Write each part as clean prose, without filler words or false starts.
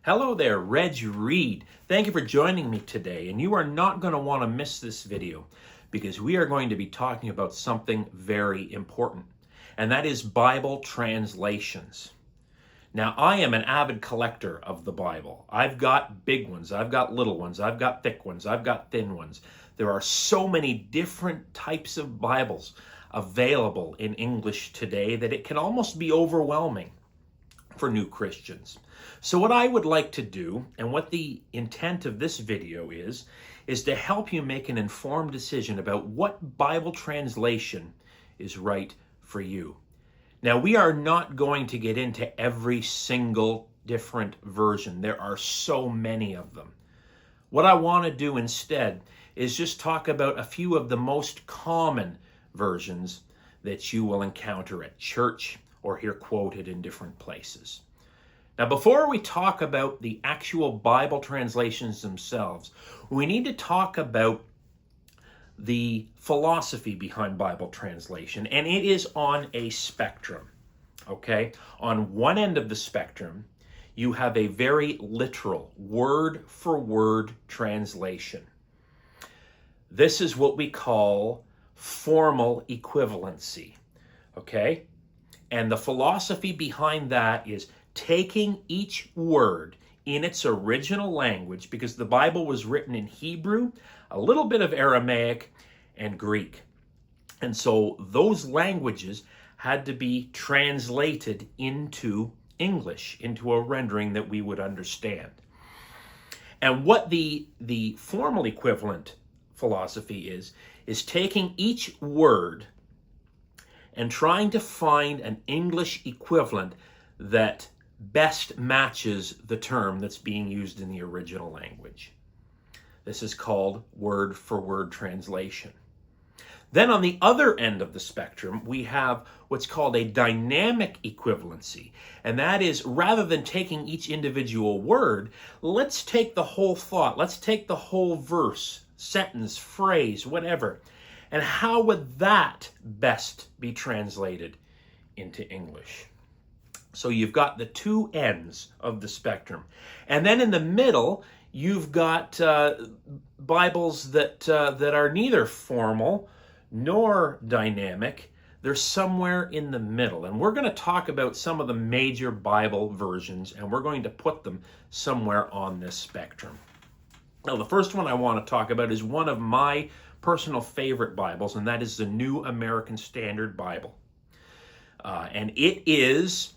Hello there, Reg Reed. Thank you for joining me today, and you are not going to want to miss this video because we are going to be talking about something very important, and that is Bible translations. Now, I am an avid collector of the Bible. I've got big ones, I've got little ones, I've got thick ones, I've got thin ones. There are so many different types of Bibles available in English today that it can almost be overwhelming for new Christians. So what I would like to do, and what the intent of this video is to help you make an informed decision about what Bible translation is right for you. Now, we are not going to get into every single different version. There are so many of them. What I want to do instead is just talk about a few of the most common versions that you will encounter at church or hear quoted in different places. Now, before we talk about the actual Bible translations themselves, we need to talk about the philosophy behind Bible translation, and it is on a spectrum, okay? On one end of the spectrum, you have a very literal, word-for-word translation. This is what we call formal equivalency, okay? And the philosophy behind that is taking each word in its original language, because the Bible was written in Hebrew, a little bit of Aramaic, and Greek. And so those languages had to be translated into English, into a rendering that we would understand. And what the formal equivalent philosophy is taking each word and trying to find an English equivalent that best matches the term that's being used in the original language. This is called word-for-word translation. Then on the other end of the spectrum, we have what's called a dynamic equivalency. And that is, rather than taking each individual word, let's take the whole thought, let's take the whole verse, sentence, phrase, whatever. And how would that best be translated into English? So you've got the two ends of the spectrum. And then in the middle, you've got Bibles that are neither formal nor dynamic. They're somewhere in the middle. And we're going to talk about some of the major Bible versions, and we're going to put them somewhere on this spectrum. Now, the first one I want to talk about is one of my personal favorite Bibles, and that is the New American Standard Bible. And it is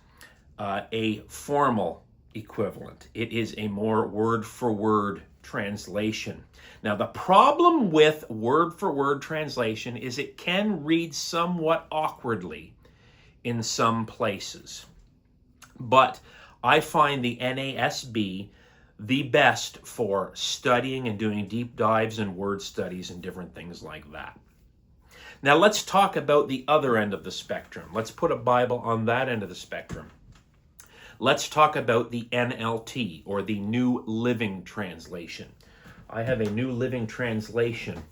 a formal equivalent. It is a more word-for-word translation. Now, the problem with word-for-word translation is it can read somewhat awkwardly in some places. But I find the NASB the best for studying and doing deep dives and word studies and different things like that. Now, let's talk about the other end of the spectrum. Let's put a Bible on that end of the spectrum. Let's talk about the NLT, or the New Living Translation. I have a New Living Translation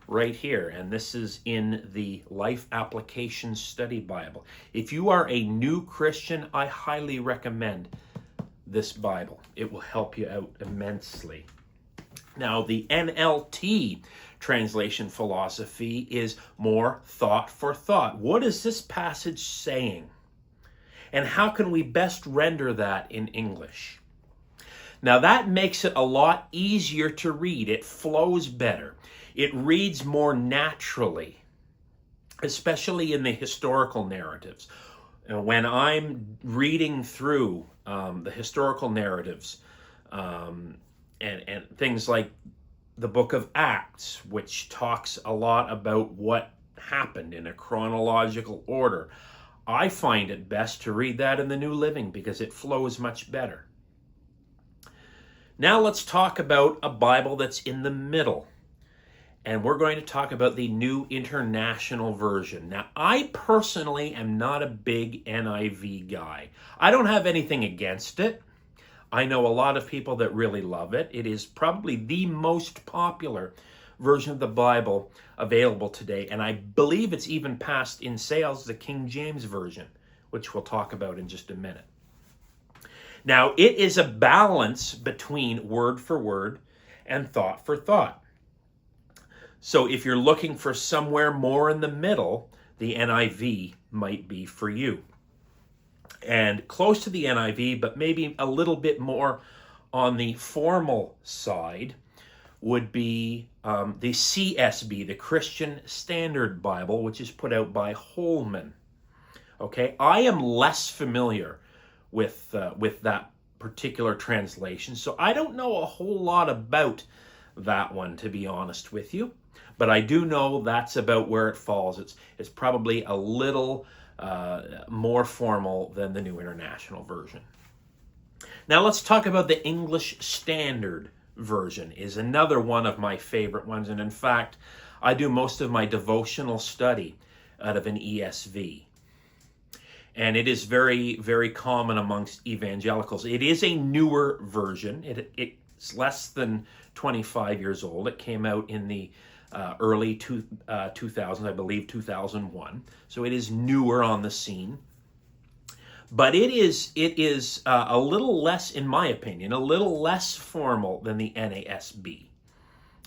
right here, and this is in the Life Application Study Bible. If you are a new Christian, I highly recommend this Bible. It will help you out immensely. Now, the NLT translation philosophy is more thought for thought. What is this passage saying? And how can we best render that in English? Now, that makes it a lot easier to read. It flows better. It reads more naturally, especially in the historical narratives. When I'm reading through the historical narratives and things like the book of Acts, which talks a lot about what happened in a chronological order, I find it best to read that in the New Living because it flows much better. Now let's talk about a Bible that's in the middle. And we're going to talk about the New International Version. Now, I personally am not a big NIV guy. I don't have anything against it. I know a lot of people that really love it. It is probably the most popular version of the Bible available today, and I believe it's even passed in sales the King James Version, which we'll talk about in just a minute. Now, it is a balance between word for word and thought for thought. So if you're looking for somewhere more in the middle, the NIV might be for you. And close to the NIV, but maybe a little bit more on the formal side, would be the CSB, the Christian Standard Bible, which is put out by Holman. Okay, I am less familiar with that particular translation, so I don't know a whole lot about that one, to be honest with you. But I do know that's about where it falls. It's probably a little more formal than the New International Version. Now let's talk about the English Standard Version. Is another one of my favorite ones, and in fact, I do most of my devotional study out of an ESV. And it is very, very common amongst evangelicals. It is a newer version. It's less than 25 years old. It came out in the early 2000s, I believe 2001. So it is newer on the scene. But it is a little less, in my opinion, a little less formal than the NASB.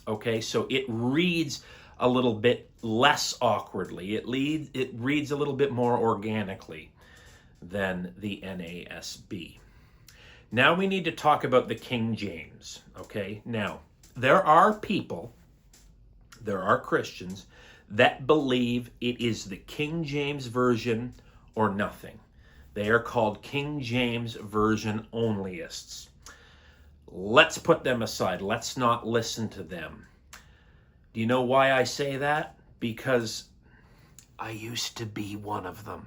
Okay, so it reads a little bit less awkwardly. It reads a little bit more organically than the NASB. Now we need to talk about the King James. Okay, now there are Christians that believe it is the King James Version or nothing. They are called King James Version onlyists. Let's put them aside. Let's not listen to them. Do you know why I say that? Because I used to be one of them.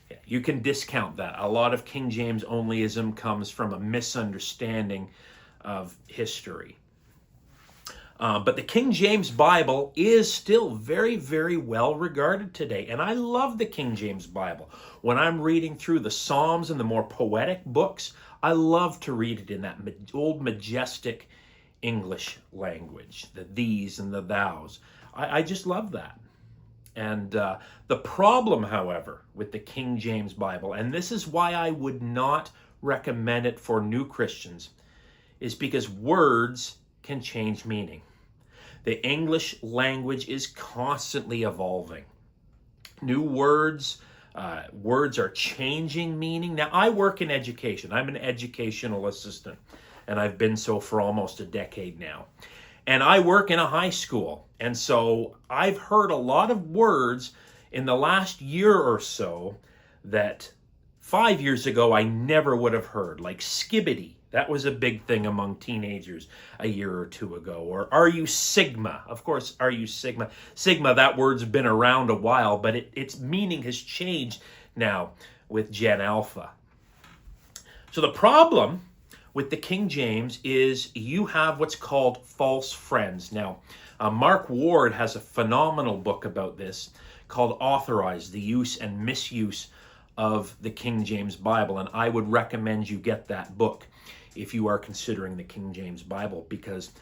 Yeah, you can discount that. A lot of King James onlyism comes from a misunderstanding of history. But the King James Bible is still very, very well regarded today. And I love the King James Bible. When I'm reading through the Psalms and the more poetic books, I love to read it in that old majestic English language, the these and the thous. I just love that. And the problem, however, with the King James Bible, and this is why I would not recommend it for new Christians, is because words can change meaning. The English language is constantly evolving. New words are changing meaning. Now, I work in education. I'm an educational assistant, and I've been so for almost a decade now. And I work in a high school, and so I've heard a lot of words in the last year or so that 5 years ago I never would have heard, like skibbity. That was a big thing among teenagers a year or two ago. Or are you Sigma? Of course, are you Sigma? Sigma, that word's been around a while, but its meaning has changed now with Gen Alpha. So the problem with the King James is you have what's called false friends. Now, Mark Ward has a phenomenal book about this called Authorized, the Use and Misuse of the King James Bible. And I would recommend you get that book if you are considering the King James Bible, because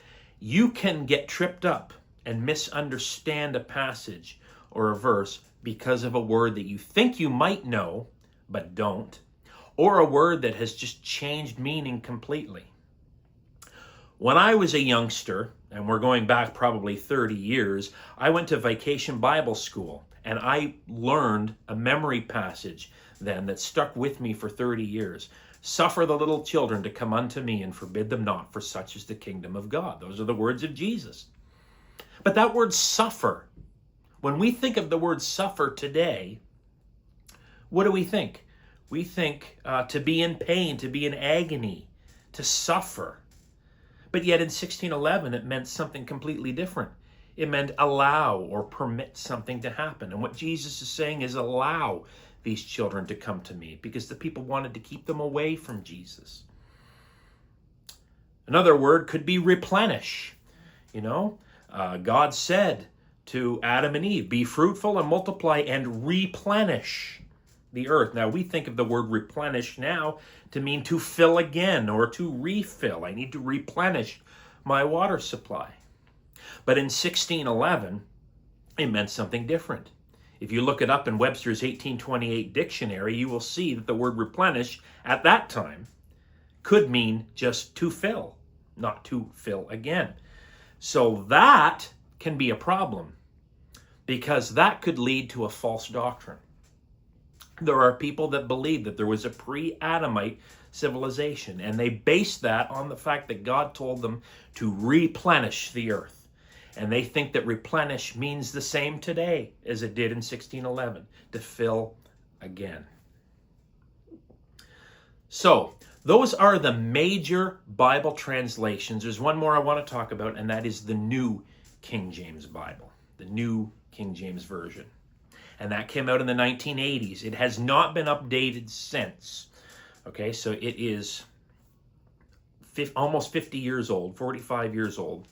you can get tripped up and misunderstand a passage or a verse because of a word that you think you might know but don't, or a word that has just changed meaning completely. When I was a youngster, and we're going back probably 30 years, I went to Vacation Bible School, and I learned a memory passage then that stuck with me for 30 years. Suffer the little children to come unto me and forbid them not, for such is the kingdom of God. Those are the words of Jesus. But that word suffer, when we think of the word suffer today, what do we think? We think to be in pain, to be in agony, to suffer. But yet in 1611, it meant something completely different. It meant allow or permit something to happen. And what Jesus is saying is allow these children to come to me, because the people wanted to keep them away from Jesus. Another word could be replenish. You know, God said to Adam and Eve, be fruitful and multiply and replenish the earth. Now, we think of the word replenish now to mean to fill again or to refill. I need to replenish my water supply. But in 1611, it meant something different. If you look it up in Webster's 1828 dictionary, you will see that the word replenish at that time could mean just to fill, not to fill again. So that can be a problem, because that could lead to a false doctrine. There are people that believe that there was a pre-Adamite civilization, and they base that on the fact that God told them to replenish the earth. And they think that replenish means the same today as it did in 1611, to fill again. So, those are the major Bible translations. There's one more I want to talk about, and that is the New King James Bible, the New King James Version. And that came out in the 1980s. It has not been updated since. Okay, so it is almost 50 years old, 45 years old,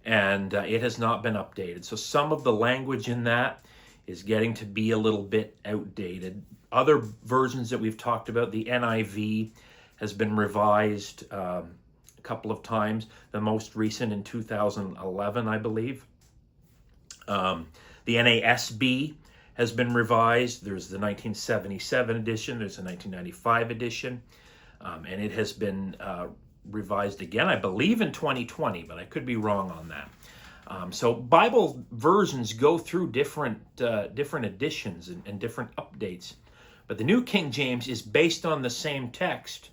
and it has not been updated. So some of the language in that is getting to be a little bit outdated. Other versions that we've talked about, the NIV has been revised a couple of times, the most recent in 2011, I believe. The NASB has been revised. There's the 1977 edition, there's a 1995 edition, and it has been revised again, I believe, in 2020, but I could be wrong on that. So Bible versions go through different editions and different updates. But the New King James is based on the same text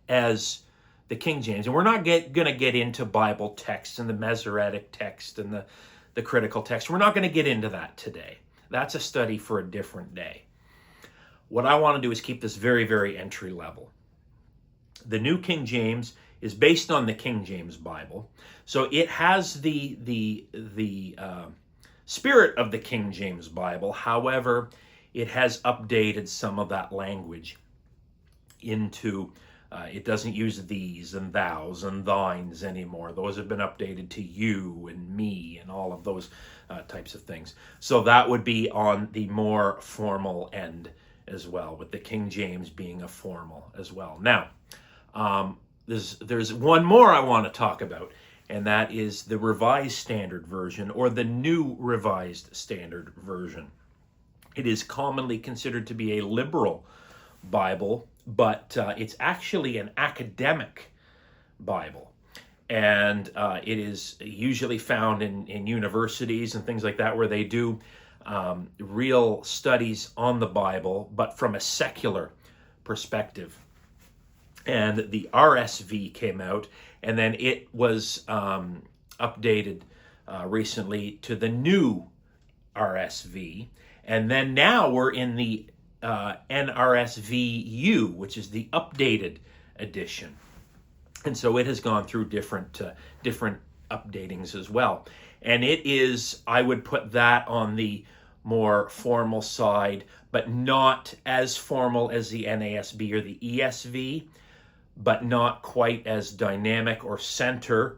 as the King James. And we're not going to get into Bible text and the Masoretic text and the critical text. We're not going to get into that today. That's a study for a different day. What I want to do is keep this very, very entry level. The New King James is based on the King James Bible. So it has the spirit of the King James Bible. However, it has updated some of that language into, it doesn't use these and thous and thines anymore. Those have been updated to you and me and all of those types of things. So that would be on the more formal end as well, with the King James being a formal as well. Now, there's one more I want to talk about, and that is the Revised Standard Version, or the New Revised Standard Version. It is commonly considered to be a liberal Bible, but it's actually an academic Bible. And it is usually found in universities and things like that, where they do real studies on the Bible, but from a secular perspective. And the RSV came out, and then it was updated recently to the new RSV. And then now we're in the NRSVU, which is the updated edition. And so it has gone through different updatings as well. And it is, I would put that on the more formal side, but not as formal as the NASB or the ESV, but not quite as dynamic or center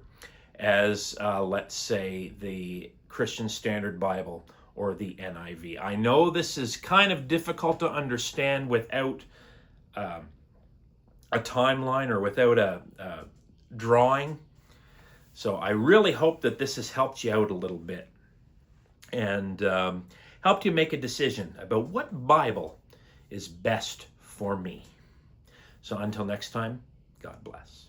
as, let's say, the Christian Standard Bible or the NIV. I know this is kind of difficult to understand without a timeline or without a drawing. So I really hope that this has helped you out a little bit and helped you make a decision about what Bible is best for me. So until next time, God bless.